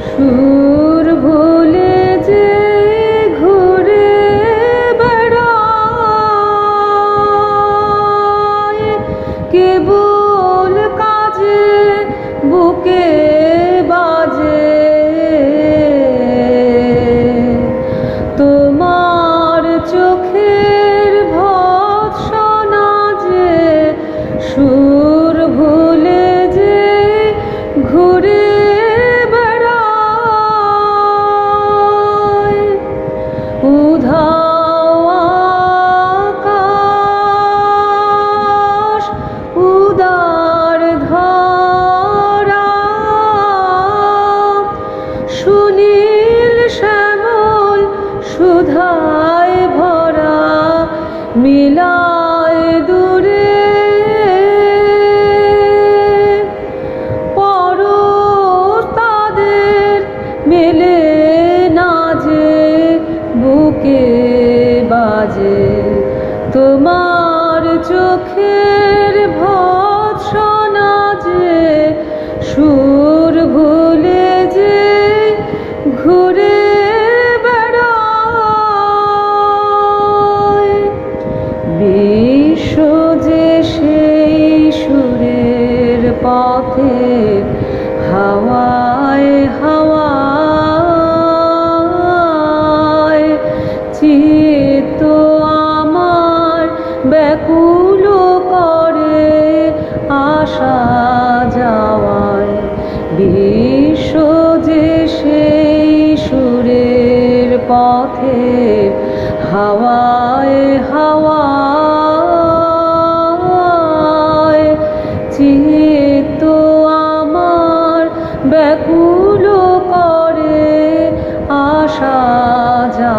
সুর ভুলে যে ঘুরে বেড়ায়, কেবল কাজে বুকে বাজে। তোমার চোখের ভৎসনা যে সুর ভুলে যে ঘুরে বেড়ায়। উধাও আকাশ, উদার ধরা, সুনীল শ্যামল সুধায় ভরা, মিলায় দূরে পরশ তাদের মেলে না যে বুকে বাজে। তোমার চোখের ভৎসনা যে সুর ভুলে যে ঘুরে বেড়ায়। বিশ্ব যে সেই সুরের পথে হাওয়ায় হাওয়ায়, চিত্ত আমার ব্যাকুল করে আসা যাওয়ায়। বিশ্ব যে সেই সুরের পথে হাওয়ায় হাওয়ায়, চিত্ত আমার ব্যাকুল করে আসা যায়।